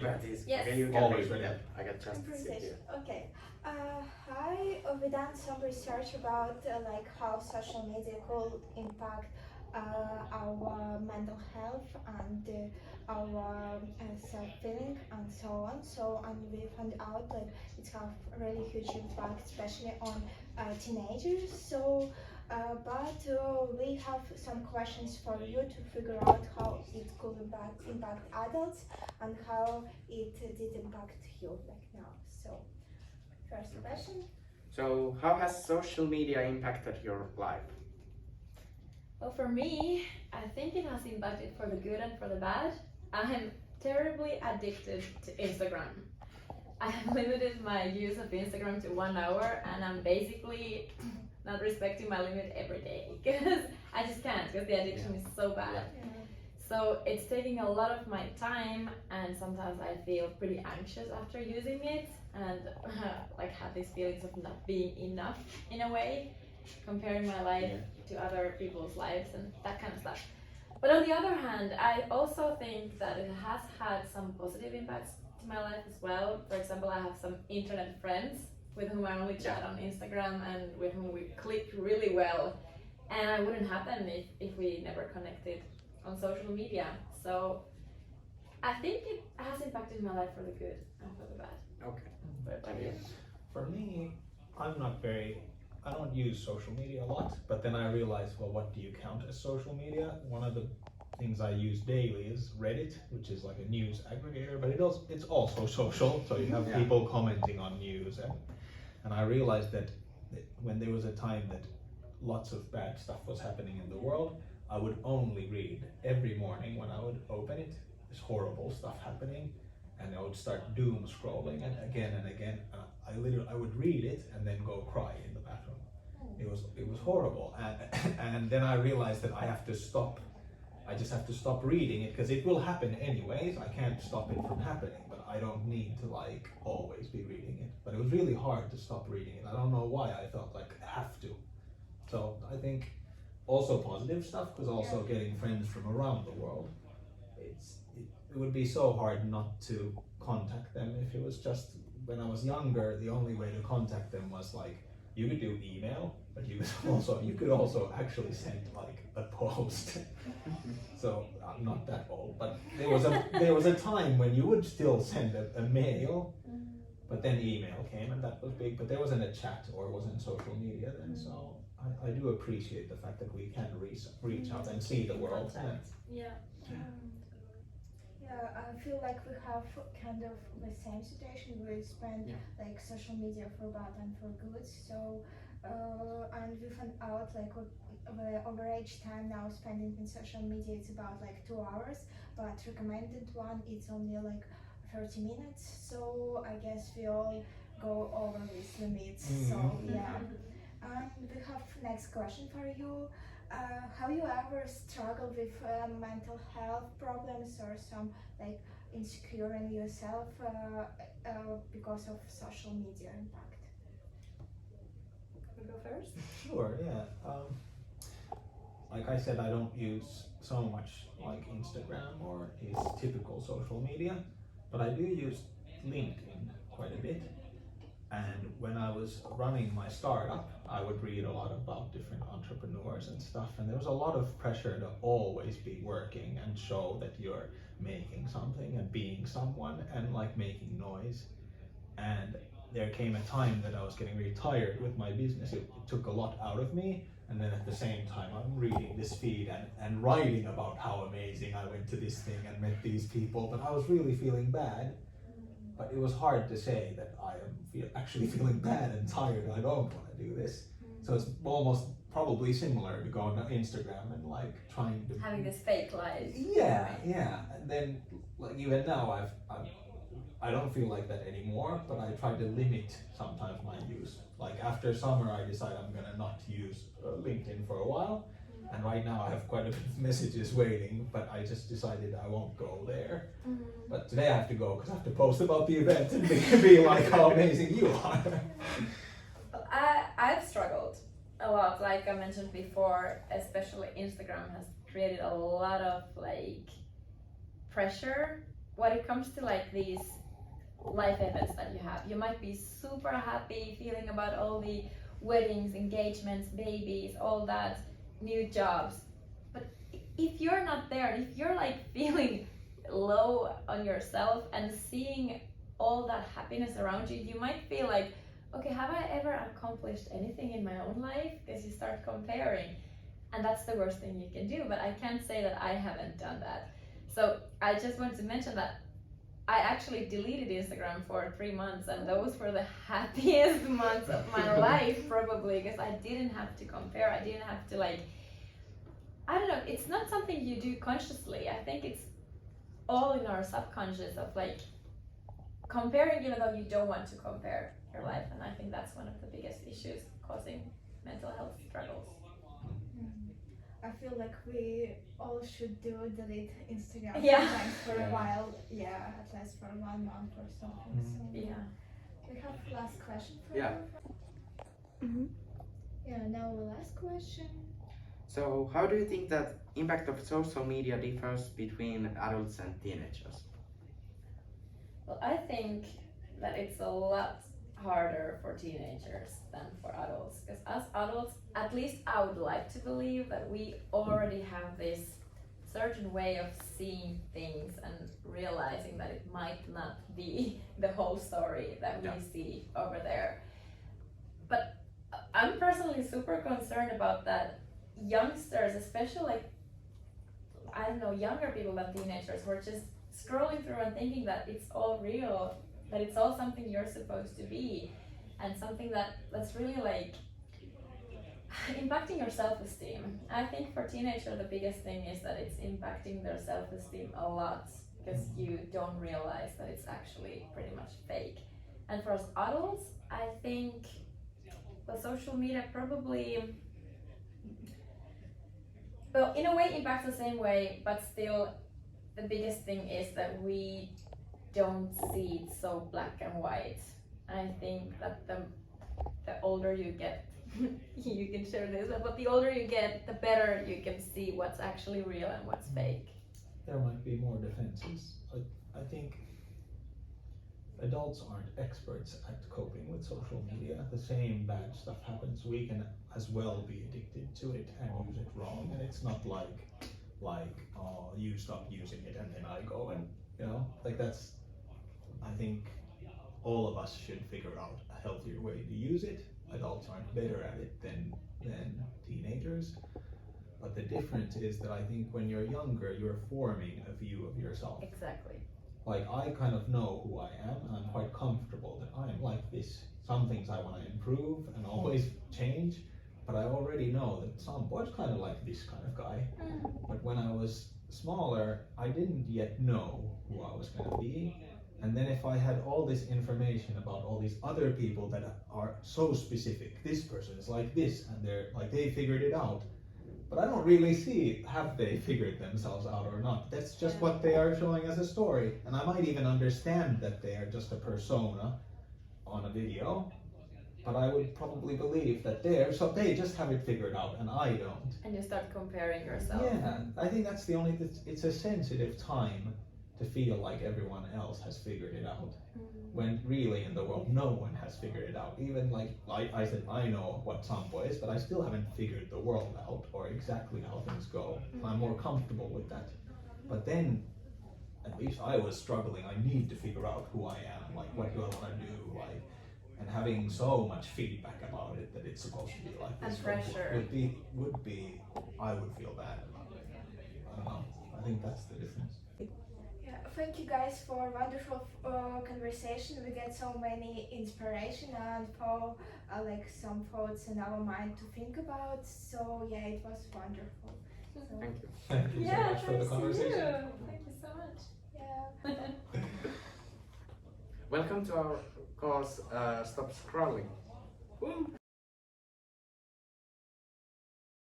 Beatrice. Yes. Okay, you can Always read ready. that. I can just sit here. Okay. Hi, we done some research about like how social media could impact our mental health and our self-feeling and so on. So, and we found out like it have really huge impact, especially on teenagers. So, but we have some questions for you to figure out how it could impact adults and how it did impact you like now. So. First question. So, how has social media impacted your life? Well, for me, I think it has impacted for the good and for the bad. I am terribly addicted to Instagram. I have limited my use of Instagram to 1 hour, and I'm basically not respecting my limit every day because I just can't because the addiction is so bad. So it's taking a lot of my time, and sometimes I feel pretty anxious after using it, and like have these feelings of not being enough in a way, comparing my life to other people's lives and that kind of stuff. But on the other hand, I also think that it has had some positive impacts to my life as well. For example, I have some internet friends with whom I only chat on Instagram and with whom we click really well, and it wouldn't happen if we never connected on social media. So I think it has impacted my life for the good and for the bad. Okay. What about you? For me, I don't use social media a lot, but then I realized, well, what do you count as social media? One of the things I use daily is Reddit, which is like a news aggregator, but it's also social, so you have people commenting on news, and I realized that when there was a time that lots of bad stuff was happening in the world, I would only read every morning when I would open it, this horrible stuff happening, and I would start doom scrolling and again, I would read it and then go cry in the bathroom. It was horrible, and then I realized that I have to stop. I just have to stop reading it because it will happen anyways. I can't stop it from happening, but I don't need to like always be reading it. But it was really hard to stop reading it. I don't know why I felt like I have to. So I think also positive stuff, because also getting friends from around the world, it would be so hard not to contact them. If it was just when I was younger, the only way to contact them was like you could do email, but you could also actually send like a post. So I'm not that old, but there was a time when you would still send a mail, but then email came and that was big. But there wasn't a chat or wasn't social media then, so I do appreciate the fact that we can reach out and see the world. Yeah. Yeah, I feel like we have kind of the same situation. We spend like social media for bad and for good. So, and we found out like the average time now spending in social media is about like 2 hours, but recommended one it's only like 30 minutes. So I guess we all go over these limits. So yeah. And we have next question for you. Have you ever struggled with mental health problems or some like insecure in yourself because of social media impact? You go first? Sure, yeah. Like I said, I don't use so much like Instagram or is typical social media, but I do use LinkedIn quite a bit. And when I was running my startup, I would read a lot about different entrepreneurs and stuff, and there was a lot of pressure to always be working and show that you're making something and being someone and like making noise. And there came a time that I was getting really tired with my business. It took a lot out of me, and then at the same time I'm reading this feed and writing about how amazing I went to this thing and met these people, but I was really feeling bad. But it was hard to say that I am actually feeling bad and tired. I don't want to do this. So it's almost probably similar to going on Instagram and like trying to having this fake life. Yeah. And then like even now I don't feel like that anymore. But I try to limit sometimes my use. Like after summer, I decide I'm gonna not use LinkedIn for a while. And right now I have quite a bit of messages waiting, but I just decided I won't go there. But today I have to go because I have to post about the event and be like how amazing you are. I've struggled a lot, like I mentioned before, especially Instagram has created a lot of like pressure when it comes to like these life events that you have, you might be super happy feeling about all the weddings, engagements, babies, all that, new jobs. But if you're not there, if you're like feeling low on yourself and seeing all that happiness around you, you might feel like, okay, have I ever accomplished anything in my own life? Because you start comparing, and that's the worst thing you can do. But I can't say that I haven't done that. So I just wanted to mention that I actually deleted Instagram for 3 months, and those were the happiest months of my life, probably, because I didn't have to compare. I didn't have to like, I don't know, it's not something you do consciously. I think it's all in our subconscious of like comparing, even though you don't want to compare your life. And I think that's one of the biggest issues causing mental health struggles. I feel like we all should delete Instagram Yeah. sometimes for a Yeah. while. Yeah, at least for 1 month or something. So Yeah. we have last question for Yeah. you. Yeah, now the last question. So how do you think that impact of social media differs between adults and teenagers? Well, I think that it's a lot harder for teenagers than for adults, because as adults, at least I would like to believe that we already have this certain way of seeing things and realizing that it might not be the whole story that we Yeah. see over there. But I'm personally super concerned about that youngsters, especially like, I don't know, younger people than teenagers, who are just scrolling through and thinking that it's all real, that it's all something you're supposed to be, and something that's really like impacting your self-esteem. I think for teenagers the biggest thing is that it's impacting their self-esteem a lot, because you don't realize that it's actually pretty much fake. And for us adults, I think the social media probably, well, in a way impacts the same way, but still the biggest thing is that we don't see it so black and white. I think that the older you get, you can share this, but the older you get, the better you can see what's actually real and what's fake. There might be more defenses. I think adults aren't experts at coping with social media. The same bad stuff happens. We can as well be addicted to it and use it wrong. And it's not like oh, you stop using it and then I go and, you know, like that's, I think all of us should figure out a healthier way to use it. Adults aren't better at it than teenagers. But the difference is that I think when you're younger, you're forming a view of yourself. Exactly. Like I kind of know who I am, and I'm quite comfortable that I'm like this. Some things I want to improve and always change, but I already know that some boy's kind of like this kind of guy. But when I was smaller, I didn't yet know who I was going to be. And then if I had all this information about all these other people that are so specific, this person is like this, and they're like they figured it out. But I don't really see have they figured themselves out or not. That's just what they are showing as a story. And I might even understand that they are just a persona on a video, but I would probably believe that they just have it figured out and I don't. And you start comparing yourself. Yeah, I think that's the only, it's a sensitive time to feel like everyone else has figured it out. When really in the world no one has figured it out. Even like I said, I know what Sampo is, but I still haven't figured the world out or exactly how things go. I'm more comfortable with that. But then at least I was struggling. I need to figure out who I am, like what do I want to do, like, and having so much feedback about it that it's supposed to be like this And pressure. would be I would feel bad about it. I don't know. I think that's the difference. Yeah, thank you guys for a wonderful conversation. We get so many inspiration and for like some thoughts in our mind to think about. So yeah, it was wonderful. So, Thank you. Thank you so much for the thanks to conversation. you. Thank you so much. yeah. Welcome to our course, Stop Scrolling. Woo!